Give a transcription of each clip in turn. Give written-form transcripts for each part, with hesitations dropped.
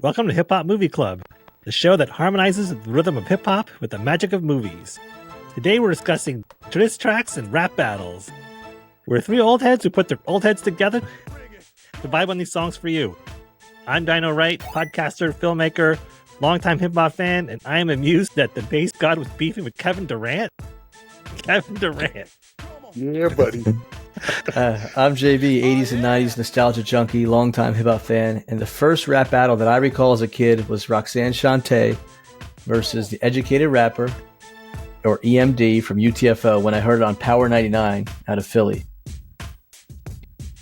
Welcome to Hip Hop Movie Club, the show that harmonizes the rhythm of hip hop with the magic of movies. Today we're discussing diss tracks and rap battles. We're three old heads who put their old heads together to vibe on these songs for you. I'm Dino Wright, podcaster, filmmaker, longtime hip hop fan, and I am amused that the bass god was beefing with Kevin Durant. Kevin Durant. Yeah, buddy. I'm JB, 80s and 90s nostalgia junkie, longtime hip hop fan, and the first rap battle that I recall as a kid was Roxanne Shanté versus the Educated Rapper, or EMD, from UTFO when I heard it on Power 99 out of Philly.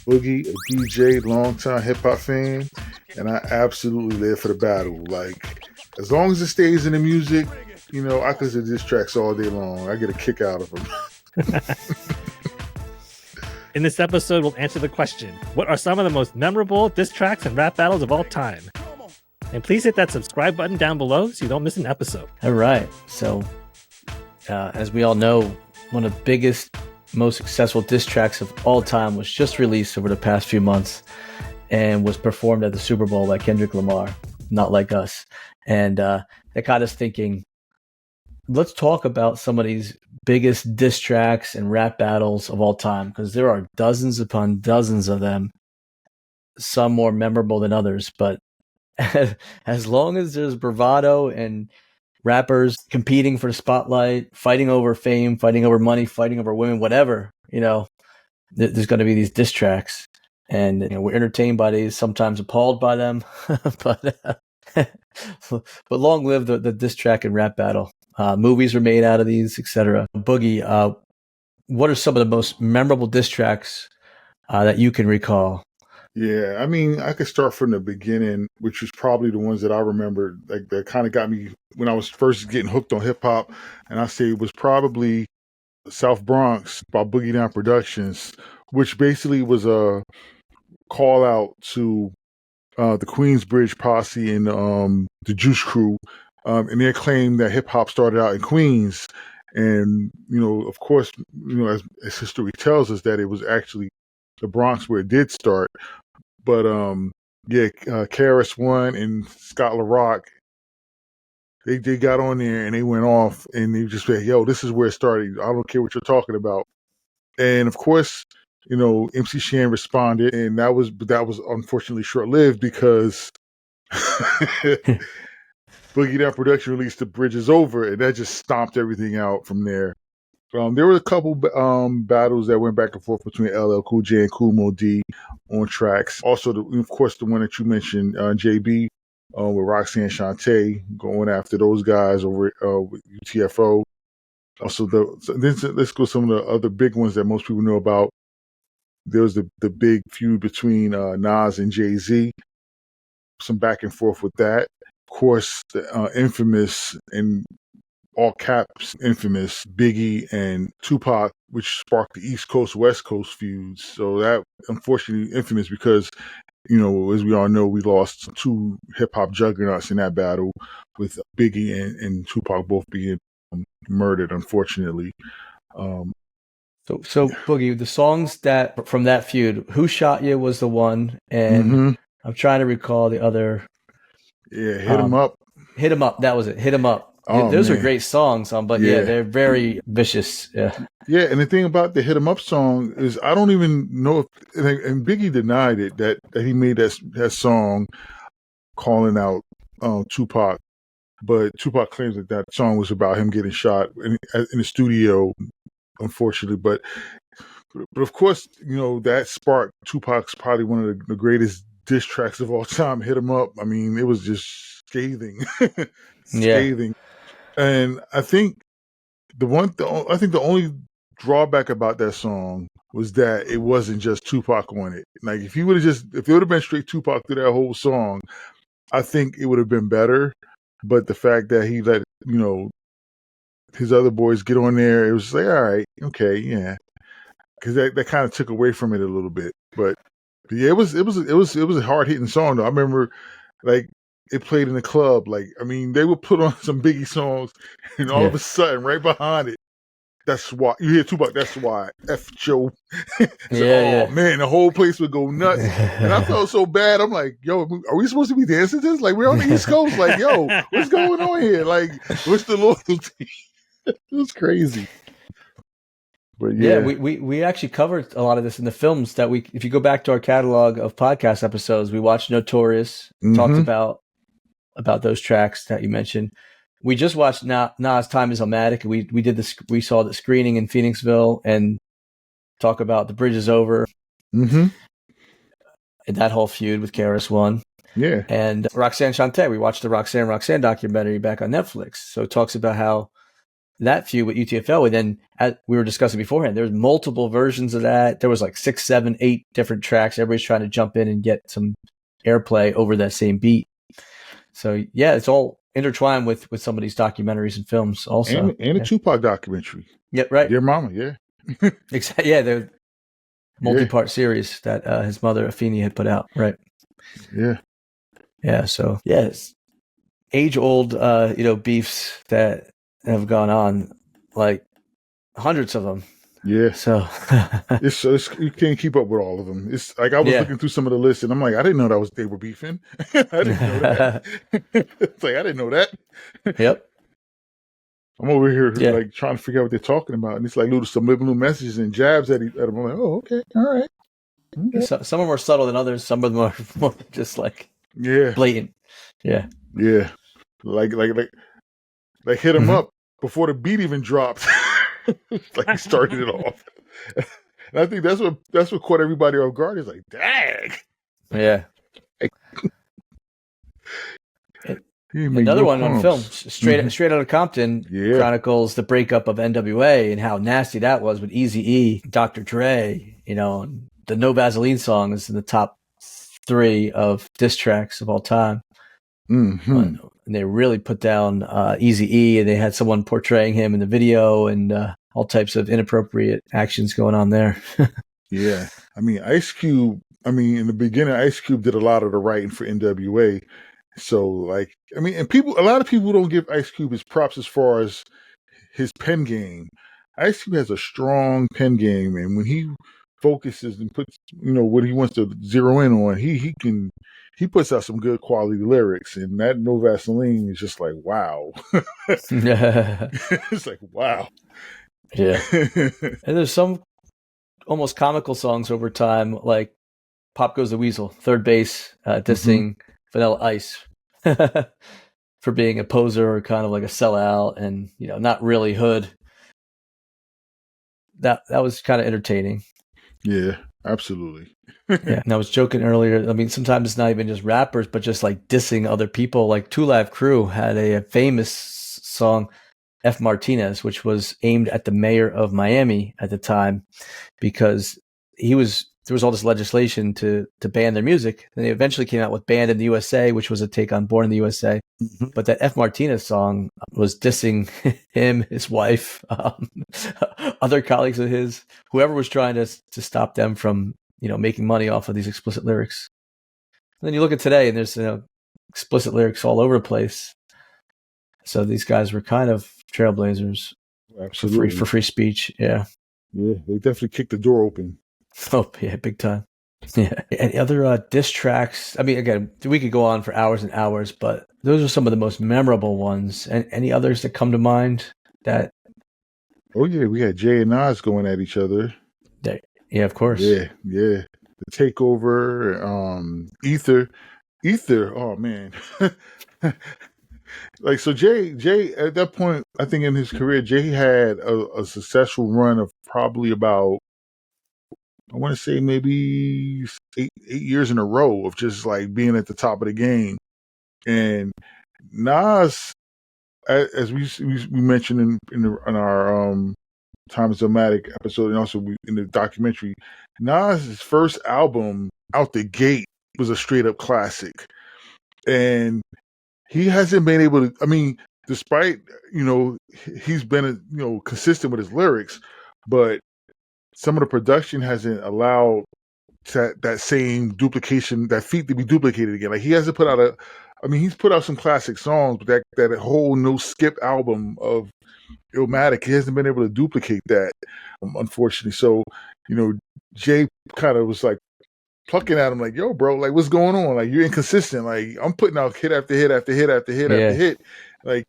Boogie, a DJ, longtime hip hop fan, and I absolutely live for the battle. Like, as long as it stays in the music, you know, I could do diss tracks all day long. I get a kick out of them. In this episode, we'll answer the question, what are some of the most memorable diss tracks and rap battles of all time? And please hit that subscribe button down below so you don't miss an episode. All right. So, as we all know, one of the biggest, most successful diss tracks of all time was just released over the past few months and was performed at the Super Bowl by Kendrick Lamar, Not Like Us. And that got us thinking, let's talk about some of these biggest diss tracks and rap battles of all time, because there are dozens upon dozens of them, some more memorable than others. But as long as there's bravado and rappers competing for the spotlight, fighting over fame, fighting over money, fighting over women, whatever, you know, there's going to be these diss tracks. And you know, we're entertained by these, sometimes appalled by them. but long live the diss track and rap battle. Movies were made out of these, etc. Boogie, what are some of the most memorable diss tracks that you can recall? Yeah, I mean, I could start from the beginning, which was probably the ones that I remember, like that kind of got me when I was first getting hooked on hip hop. And I say it was probably South Bronx by Boogie Down Productions, which basically was a call out to the Queensbridge Posse and the Juice Crew. And their claim that hip hop started out in Queens. And, you know, of course, you know, as history tells us that it was actually the Bronx where it did start. But, KRS-One and Scott LaRock, they got on there and they went off and they just said, yo, this is where it started. I don't care what you're talking about. And of course, you know, MC Shan responded, and that was unfortunately short-lived because Boogie Down Production released The Bridge Is Over, and that just stomped everything out from there. There were a couple battles that went back and forth between LL Cool J and Kool Moe Dee on tracks. Also, of course, the one that you mentioned, JB, with Roxanne Shanté, going after those guys over with UTFO. Also, let's go some of the other big ones that most people know about. There was the big feud between Nas and Jay-Z. Some back and forth with that. Of course, the infamous, and all caps infamous, Biggie and Tupac, which sparked the East Coast West Coast feuds. So that unfortunately infamous because, you know, as we all know, we lost two hip hop juggernauts in that battle, with Biggie and Tupac both being murdered, unfortunately. So Boogie, the songs that from that feud, Who Shot You was the one, and I'm trying to recall the other. Yeah, Hit 'Em Up. Hit 'Em Up, that was it. Hit 'Em Up. Oh, those man. are great songs, but yeah, they're very vicious. Yeah. Yeah, and the thing about the Hit 'Em Up song is I don't even know if, and Biggie denied it, that he made that song calling out Tupac, but Tupac claims that song was about him getting shot in the studio, unfortunately. But of course, you know, that sparked Tupac's probably one of the greatest diss tracks of all time, Hit 'Em Up. I mean, it was just scathing. Scathing. Yeah. And I think the only drawback about that song was that it wasn't just Tupac on it. Like, if it would have been straight Tupac through that whole song, I think it would have been better. But the fact that he let, you know, his other boys get on there, it was like, all right, okay, yeah, because that kind of took away from it a little bit. But yeah, it was a hard hitting song though. I remember, like, it played in the club. Like, I mean, they would put on some Biggie songs, and all of a sudden, right behind it, That's why you hear Tupac. That's why F Joe. Yeah. Man, the whole place would go nuts. And I felt so bad. I'm like, yo, are we supposed to be dancing to this? Like, we're on the East Coast. Like, yo, what's going on here? Like, what's the loyalty? It was crazy. But yeah, we actually covered a lot of this in the films that if you go back to our catalog of podcast episodes, we watched Notorious, talked about those tracks that you mentioned. We just watched Nas Time Is Illmatic. We saw the screening in Phoenixville and talk about The Bridge Is Over. And that whole feud with KRS-One. Yeah. And Roxanne Shanté. We watched the Roxanne documentary back on Netflix. So it talks about how that feud with UTFO, and then as we were discussing beforehand, there's multiple versions of that. There was like 6, 7, 8 different tracks. Everybody's trying to jump in and get some airplay over that same beat. So yeah, it's all intertwined with some of these documentaries and films also. And a Tupac documentary. Yeah, right. Dear Mama, yeah. Exactly. Yeah, the multi-part series that his mother Afeni had put out. Right. Yeah. Yeah. So yes, age-old beefs that have gone on, like hundreds of them. Yeah. So it's you can't keep up with all of them. It's like I was looking through some of the lists, and I'm like, I didn't know they were beefing. I didn't know that. It's like I didn't know that. Yep. I'm over here like trying to figure out what they're talking about, and it's like some little messages and jabs at them. I'm like, oh, okay, all right. Okay. So, some are more subtle than others. Some of them are more just like blatant. Yeah. Yeah. Like hit them up before the beat even dropped. Like he started it off. And I think that's what caught everybody off guard. It's like, dang. Yeah. Another one on film, straight out of Compton, chronicles the breakup of NWA and how nasty that was with Eazy-E, Dr. Dre. And the No Vaseline song is in the top 3 of diss tracks of all time. And they really put down Eazy-E, and they had someone portraying him in the video, and all types of inappropriate actions going on there. Yeah. I mean, in the beginning, Ice Cube did a lot of the writing for NWA. So, and a lot of people don't give Ice Cube his props as far as his pen game. Ice Cube has a strong pen game, and when he focuses and puts, what he wants to zero in on, he puts out some good quality lyrics, and that No Vaseline is just like, wow. It's like, wow. Yeah. And there's some almost comical songs over time, like Pop Goes the Weasel, third base, dissing Vanilla Ice for being a poser or kind of like a sellout and, not really hood. That was kind of entertaining. Yeah, absolutely. Yeah, and I was joking earlier. I mean, sometimes it's not even just rappers, but just like dissing other people. Like Two Live Crew had a famous song, F. Martinez, which was aimed at the mayor of Miami at the time, because there was all this legislation to ban their music. And they eventually came out with Banned in the USA, which was a take on Born in the USA. But that F. Martinez song was dissing him, his wife, other colleagues of his, whoever was trying to stop them from, making money off of these explicit lyrics. And then you look at today, and there's explicit lyrics all over the place. So these guys were kind of trailblazers. Absolutely. for free speech. Yeah. Yeah, they definitely kicked the door open. Oh, yeah, big time. Yeah. Any other diss tracks? I mean, again, we could go on for hours and hours, but those are some of the most memorable ones. And any others that come to mind that? Oh, yeah, we had Jay and Nas going at each other. Yeah, of course. Yeah. The Takeover, Ether. Oh, man. Like, so Jay, at that point, I think in his career, Jay had a successful run of probably about, I want to say maybe 8 years in a row of just like being at the top of the game. And Nas, as we mentioned in our Time Is Illmatic episode, and also in the documentary, Nas' first album out the gate was a straight up classic. And he hasn't been able to, I mean, despite, he's been, consistent with his lyrics, but some of the production hasn't allowed that same duplication, that feat to be duplicated again. Like, he hasn't put out I mean, he's put out some classic songs, but that whole no skip album of Illmatic, he hasn't been able to duplicate that, unfortunately. So, Jay kind of was like plucking at him, like, "Yo, bro, like, what's going on? Like, you're inconsistent. Like, I'm putting out hit after hit after hit after hit after hit. Like,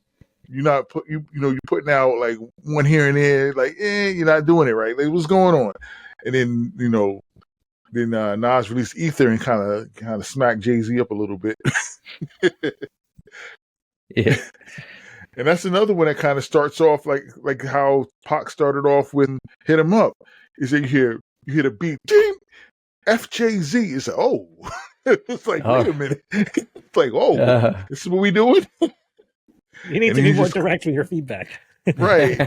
you're not you're putting out like one here and there. Like, you're not doing it right. Like, what's going on?" And then Nas released Ether and kind of smacked Jay-Z up a little bit. Yeah. And that's another one that kind of starts off like how Pac started off with Hit 'Em Up. Is that you hear the beat, ding, FJZ. It's like, oh. It's like, wait a minute. It's like, oh, this is what we doing? You need to be more direct with your feedback. Right.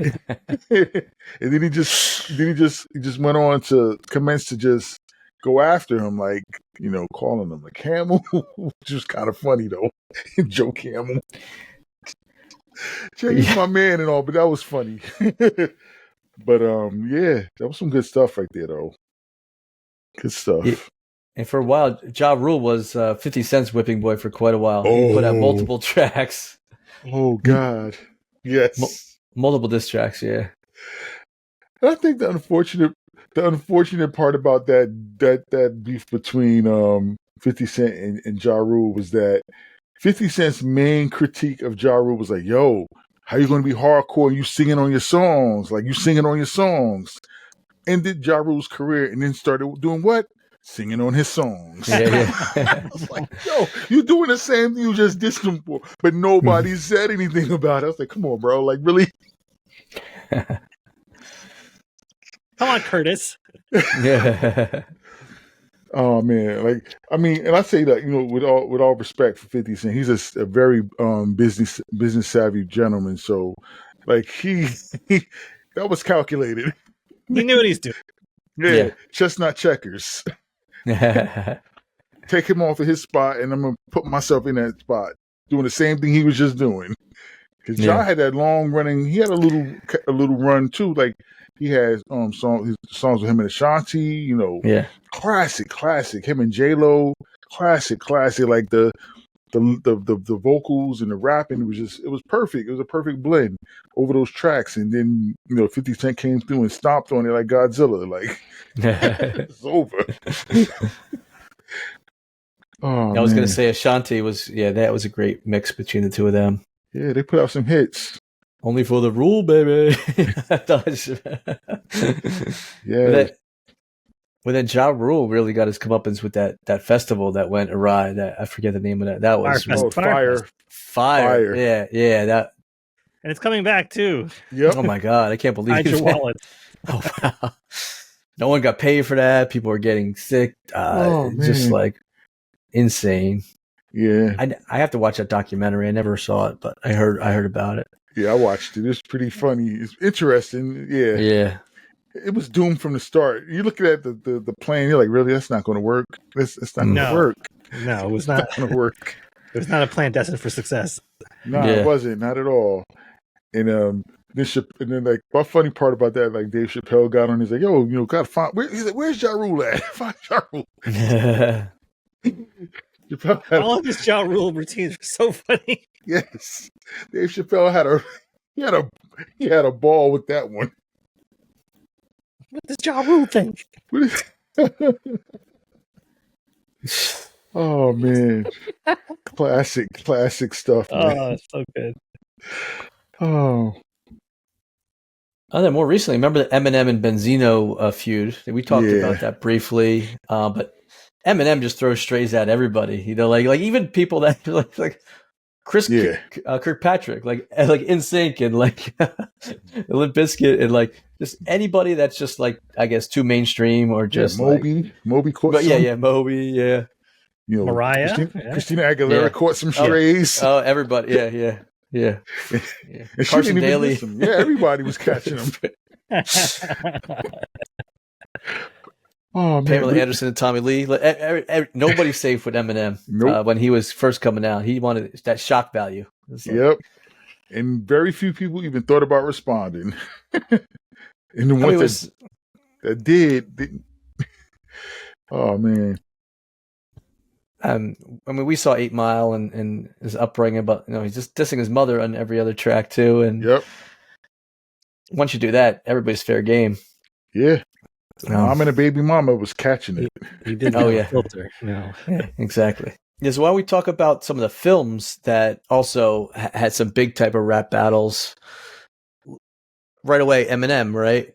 And then he just went on to commence to just go after him, like, calling him a camel, which was kind of funny though. Joe Camel. Jay's my man and all, but that was funny. But that was some good stuff right there though. Good stuff. Yeah. And for a while, Ja Rule was 50 Cent's whipping boy for quite a while. He put out multiple tracks. Oh God. Yes. Multiple diss tracks, yeah. And I think the unfortunate part about that beef between 50 Cent and Ja Rule was that 50 Cent's main critique of Ja Rule was like, "Yo, how you going to be hardcore and you singing on your songs? Like, you singing on your songs." Ended Ja Rule's career and then started doing what? Singing on his songs. Yeah. I was like, "Yo, you doing the same thing you just dissed him for," but nobody said anything about it. I was like, "Come on, bro. Like, really?" Come on, Curtis. Yeah. Oh man, like, I mean, and I say that, with all respect for 50 Cent, he's a very business savvy gentleman. So, like, he that was calculated. He knew what he's doing. Yeah. Chestnut checkers. Take him off of his spot, and I'm gonna put myself in that spot, doing the same thing he was just doing. Because Ja had that long running. He had a little run too. Like, he has songs with him and Shanté. Classic. Him and J-Lo, classic. Like the vocals and the rapping, it was perfect. It was a perfect blend over those tracks. And then 50 Cent came through and stomped on it like Godzilla. Like, it's over. I was gonna say Ashanti was that was a great mix between the two of them. Yeah, they put out some hits. Only for the rule, baby. Yeah. But then Ja Rule really got his comeuppance with that festival that went awry. That I forget the name of that. That was Fire. Yeah. That, and it's coming back too. Yep. Oh my God, I can't believe Hide your wallet. Oh wow. No one got paid for that. People were getting sick. Just like insane. Yeah. I have to watch that documentary. I never saw it, but I heard about it. Yeah, I watched it. It's pretty funny. It's interesting. Yeah. Yeah. It was doomed from the start. You look at the plan, you're like, really? That's not going to work. It's not going to work. No, it was not going to work. It was not a plan destined for success. No, it wasn't. Not at all. And then like, my funny part about that, like, Dave Chappelle got on. He's like, "Yo, gotta find." He's like, "Where's Ja Rule at? Find Ja Rule." All of his Ja Rule routines were so funny. Yes, Dave Chappelle had a ball with that one. What does Ja Rule think? Oh man, classic stuff. Man. Oh, it's so good. Oh. Then more recently, remember the Eminem and Benzino feud? We talked about that briefly, but Eminem just throws strays at everybody. Like even people that like Chris Kirkpatrick, like NSYNC and like Limp Bizkit and like just anybody that's just like, I guess, too mainstream or just Moby caught some. Moby, Mariah, Christina Aguilera caught some strays. Oh, everybody, yeah. And Carson Daly, everybody was catching them. Oh man, Pamela Anderson and Tommy Lee. Nobody's safe with Eminem. Nope. When he was first coming out, he wanted that shock value. Yep. And very few people even thought about responding. And the ones that did, didn't. Oh man. I mean, we saw 8 Mile and his upbringing, but he's just dissing his mother on every other track too. And Yep. once you do that, everybody's fair game. Yeah. The mom and a baby mama was catching it. He didn't Oh, have yeah. a filter. No. Yeah, exactly. Yeah, so while we talk about some of the films that also had some big type of rap battles, right away, Eminem, right?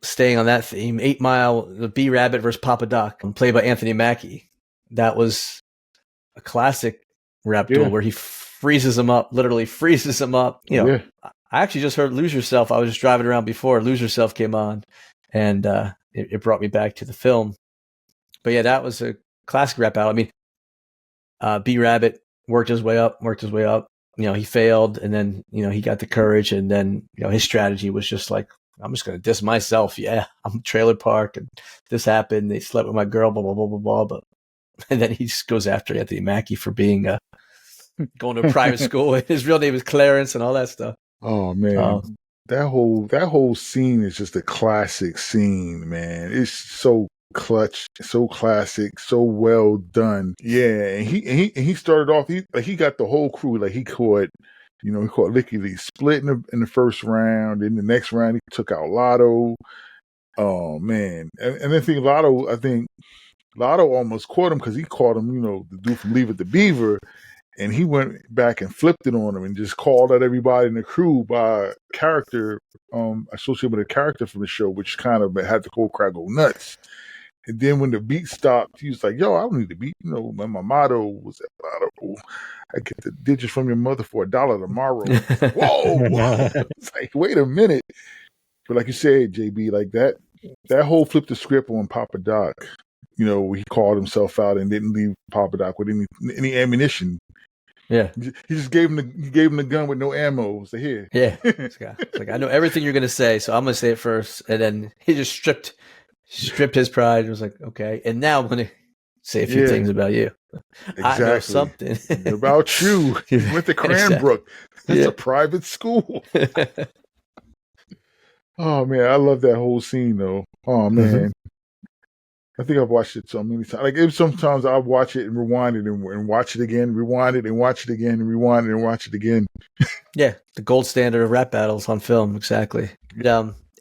Staying on that theme, 8 Mile, the B Rabbit versus Papa Doc, played by Anthony Mackie. That was a classic rap duel where he freezes him up, literally freezes him up. I actually just heard Lose Yourself. I was just driving around before Lose Yourself came on, and it brought me back to the film. But yeah, that was a classic rap battle. I mean, B Rabbit worked his way up. He failed, and then he got the courage, and then his strategy was just like, I'm just gonna diss myself. Yeah, I'm trailer park, and this happened. They slept with my girl, blah blah blah blah blah. But and then he just goes after Anthony Mackie for being going to a private school. His real name is Clarence, and all that stuff. Oh man, that whole scene is just a classic scene, man. It's so clutch, so classic, so well done. Yeah, and he started off. He got the whole crew. Like he caught Licky Lee split in the first round. In the next round, he took out Lotto. Oh man, and I think Lotto almost caught him because he caught him. The dude from Leave It to Beaver. And he went back and flipped it on him and just called out everybody in the crew by character, associated with a character from the show, which kind of had the whole crowd go nuts. And then when the beat stopped, he was like, "Yo, I don't need the beat. My motto was that I get the digits from your mother for $1 tomorrow." Whoa! It's like, wait a minute. But like you said, JB, like that whole flip the script on Papa Doc. He called himself out and didn't leave Papa Doc with any ammunition. Yeah, he just gave him the gun with no ammo. So here, yeah, it's like, I know everything you're gonna say, so I'm gonna say it first. And then he just stripped his pride. And was like, okay, and now I'm gonna say a few things about you. Exactly. I know something about you. You went to Cranbrook. It's a private school. Oh man, I love that whole scene though. Oh man. Mm-hmm. I think I've watched it so many times. Like sometimes I'll watch it and rewind it and watch it again, rewind it and watch it again, and rewind it and watch it again. Yeah, the gold standard of rap battles on film, exactly.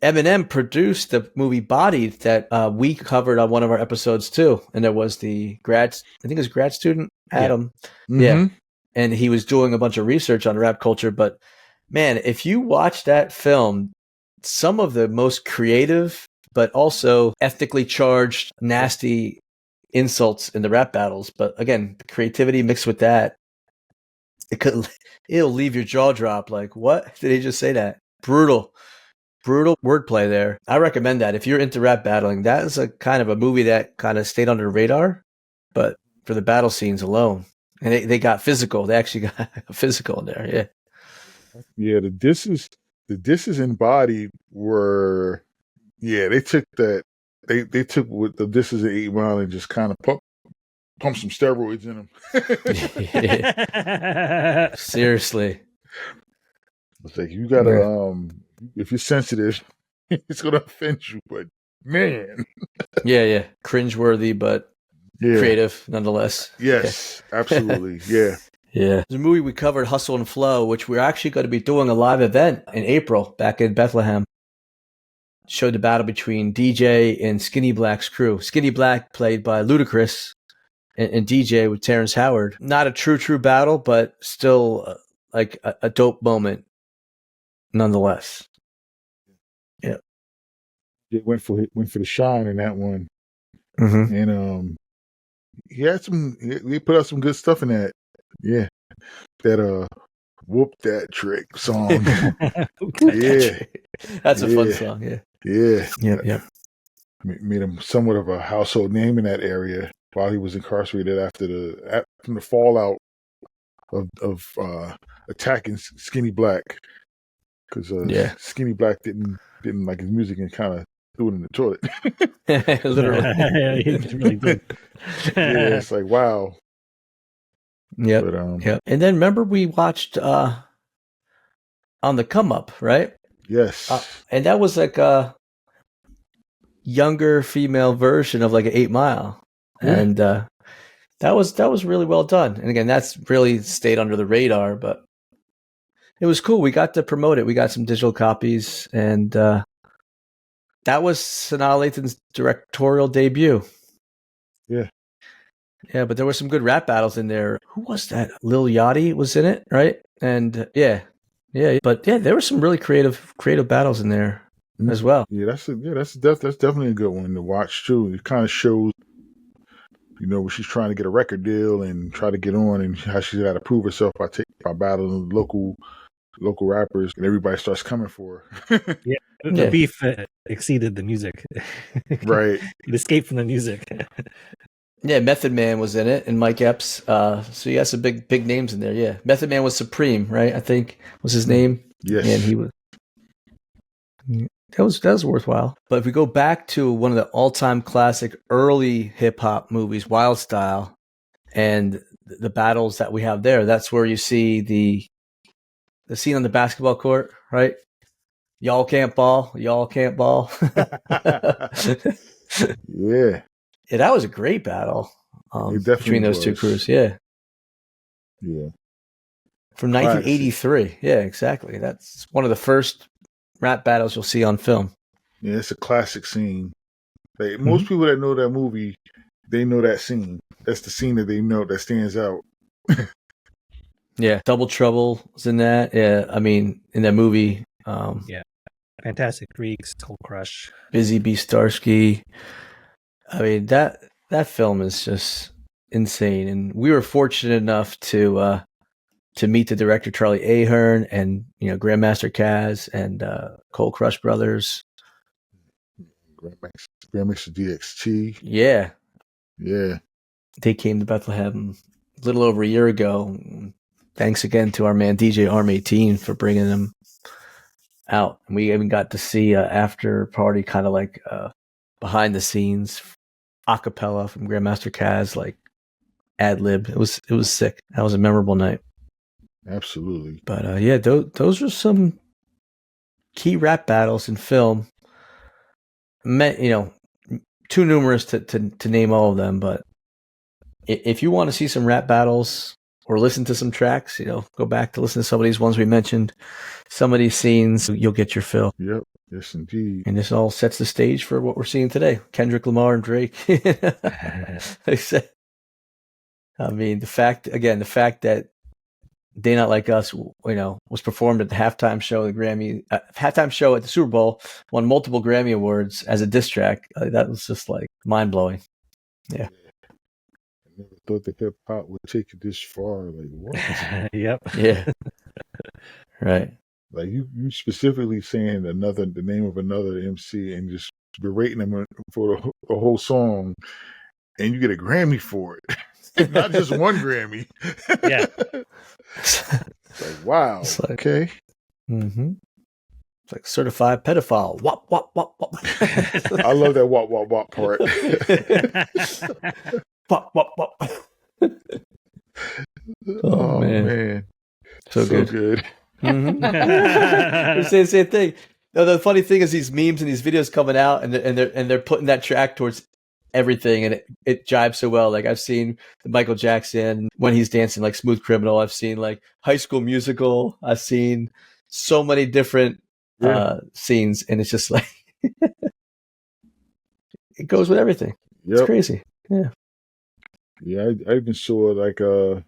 Eminem produced the movie Bodied that we covered on one of our episodes too, and there was the grad student Adam, and he was doing a bunch of research on rap culture. But man, if you watch that film, some of the most creative but also ethically charged, nasty insults in the rap battles. But again, creativity mixed with that, it'll leave your jaw drop. Like, what did he just say? That brutal wordplay there. I recommend that if you're into rap battling. That is a kind of a movie that kind of stayed under the radar, but for the battle scenes alone, and they got physical. They actually got physical in there. Yeah, yeah. The disses in Bodied were. Yeah, they took that. They took what the disses at 8 Mile and just kind of pump some steroids in them. Seriously, it's like you gotta. If you're sensitive, it's gonna offend you. But man, yeah, cringeworthy, but creative nonetheless. Yes, absolutely. Yeah. Yeah. The movie we covered, Hustle and Flow, which we're actually going to be doing a live event in April back in Bethlehem. Showed the battle between DJay and Skinny Black's crew. Skinny Black played by Ludacris and DJay with Terrence Howard. Not a true battle, but still like a dope moment nonetheless. Yeah. It went for the shine in that one. Mm-hmm. And he put out some good stuff in that. Yeah. That Whoop That Trick song. That's a fun song, yeah. Yeah. Made him somewhat of a household name in that area while he was incarcerated from the fallout of attacking Skinny Black. Because Skinny Black didn't like his music and kind of threw it in the toilet. Literally. Yeah, he really did. Yeah, it's like, wow. Yeah. And then remember we watched On the Come Up, right? Yes. And that was like a younger female version of like an 8 Mile. Yeah. And That was really well done. And again, that's really stayed under the radar, but it was cool. We got to promote it. We got some digital copies, and that was Sanaa Lathan's directorial debut. Yeah. Yeah, but there were some good rap battles in there. Who was that? Lil Yachty was in it, right? And yeah. But yeah, there were some really creative battles in there as well. Yeah, that's definitely a good one to watch too. It kind of shows, when she's trying to get a record deal and try to get on, and how she's got to prove herself by battling local rappers, and everybody starts coming for her. Yeah, the beef exceeded the music. Right. It escaped from the music. Yeah, Method Man was in it, and Mike Epps. So you had some big names in there. Yeah, Method Man was Supreme, right? I think was his name. Yes, and he was. That was worthwhile. But if we go back to one of the all-time classic early hip hop movies, Wild Style, and the battles that we have there, that's where you see the scene on the basketball court, right? Y'all can't ball. Yeah. Yeah, that was a great battle between those two crews. Yeah. Yeah. From 1983. Yeah, exactly. That's one of the first rap battles you'll see on film. Yeah, it's a classic scene. Like, most people that know that movie, they know that scene. That's the scene that they know that stands out. Yeah. Double Trouble was in that. Yeah. I mean, in that movie. Yeah. Fantastic Freaks, Cold Crush. Busy Bee Starsky. I mean, that film is just insane. And we were fortunate enough to meet the director, Charlie Ahern, and, Grandmaster Caz and Cold Crush Brothers. Grandmaster DXT. Yeah. Yeah. They came to Bethlehem a little over a year ago. Thanks again to our man, DJ Arm 18, for bringing them out. And we even got to see after party, kind of like behind the scenes acapella from Grandmaster Caz, like ad lib. It was sick. That was a memorable night. Absolutely. But yeah, those are some key rap battles in film. Too numerous to name all of them. But if you want to see some rap battles or listen to some tracks, go back to listen to some of these ones we mentioned. Some of these scenes, you'll get your fill. Yep. Yes, indeed. And this all sets the stage for what we're seeing today. Kendrick Lamar and Drake. I mean, the fact that They Not Like Us, was performed at the halftime show at the Super Bowl, won multiple Grammy Awards as a diss track. That was just like mind blowing. Yeah. I never thought that hip hop would take it this far. Like, what? Yep. Yeah. Right. Like, you specifically saying the name of another MC and just berating them for the whole song, and you get a Grammy for it. Not just one Grammy. Yeah. It's like, wow. It's like, okay. Mm-hmm. It's like certified pedophile. Wop, wop, wop, wop. I love that wop, wop, wop part. Wop, wop, wop. Oh, man. So good. Mm-hmm. Same thing. No, the funny thing is these memes and these videos coming out, and they're putting that track towards everything, and it jives so well. Like, I've seen the Michael Jackson when he's dancing like Smooth Criminal. I've seen like High School Musical. I've seen so many different scenes, and it's just like it goes with everything. Yep. It's crazy. Yeah. Yeah, I even saw like the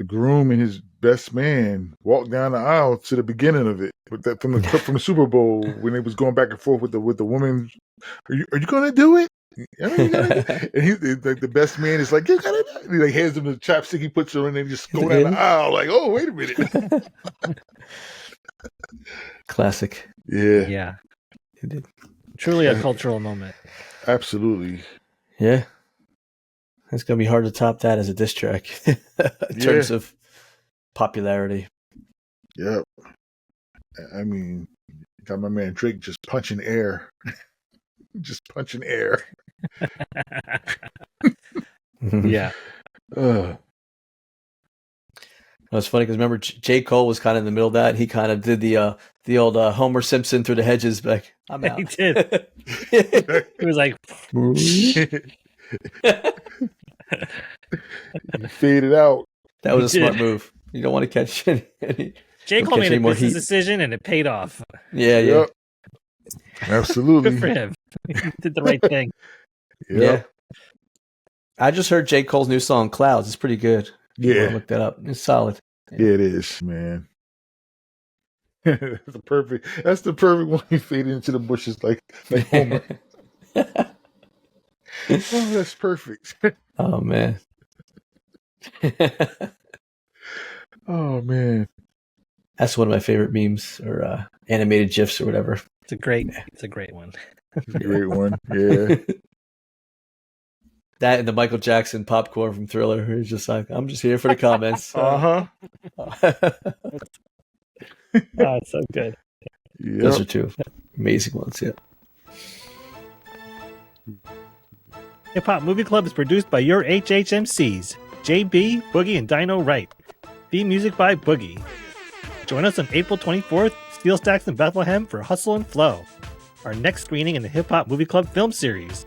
groom and his best man walk down the aisle to the beginning of it with that from the clip from the Super Bowl when they was going back and forth with the woman. Are you gonna do it? And he like the best man is like, you gotta do it. He like hands him the chapstick, he puts it in, and they just go down the aisle like, oh, wait a minute. Classic. Yeah. Truly a cultural moment. Absolutely. Yeah. It's going to be hard to top that as a diss track in terms of popularity. Yep. I mean, got my man Drake just punching air. Just punching air. Yeah. It's funny because remember J. Cole was kind of in the middle of that. He kind of did the old Homer Simpson through the hedges back. I'm out. He did. He was like, He faded out. That was He a smart did. move. You don't want to catch any. J. Don't Cole catch made any a more business heat. decision and it paid off. Yeah. Yep. Absolutely. Good for him. He did the right thing. Yep. Yeah. I just heard J. Cole's new song, Clouds. It's pretty good. You wanna Yeah. look that up. It's solid. Yeah, it is, man. That's the perfect one. He faded into the bushes like Homer. Oh, that's perfect. Oh, man. Oh man. That's one of my favorite memes or animated GIFs or whatever. It's a great one. It's a great one. Yeah. That and the Michael Jackson popcorn from Thriller. He's just like, I'm just here for the comments. Uh-huh. Oh, it's so good. Those Yep. are two amazing ones. Yeah. Hip Hop Movie Club is produced by your HHMCs, JB, Boogie, and Dino Wright. Theme music by Boogie. Join us on April 24th, SteelStacks in Bethlehem for Hustle and Flow, our next screening in the Hip Hop Movie Club film series.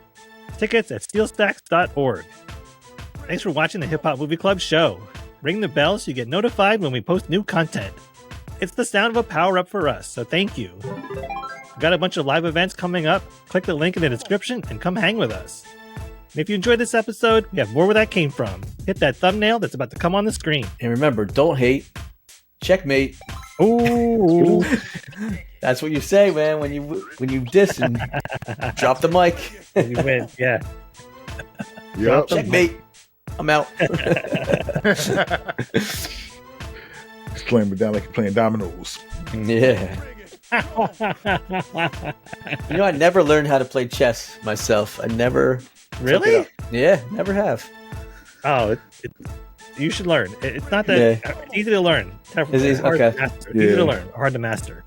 Tickets at steelstacks.org. Thanks for watching the Hip Hop Movie Club show. Ring the bell so you get notified when we post new content. It's the sound of a power up for us, so thank you. We've got a bunch of live events coming up. Click the link in the description and come hang with us. And if you enjoyed this episode, we have more where that came from. Hit that thumbnail that's about to come on the screen. And remember, don't hate. Checkmate. Ooh. That's what you say, man, when you diss and drop the mic. You win, yeah. Yep. Checkmate. I'm out. He's playing me down like he's playing dominoes. Yeah. You know, I never learned how to play chess myself. I never. Really? Yeah, never have. Oh, you should learn. It's not that it's easy to learn. Is it? Hard Okay. to master. Yeah. Easy to learn, hard to master.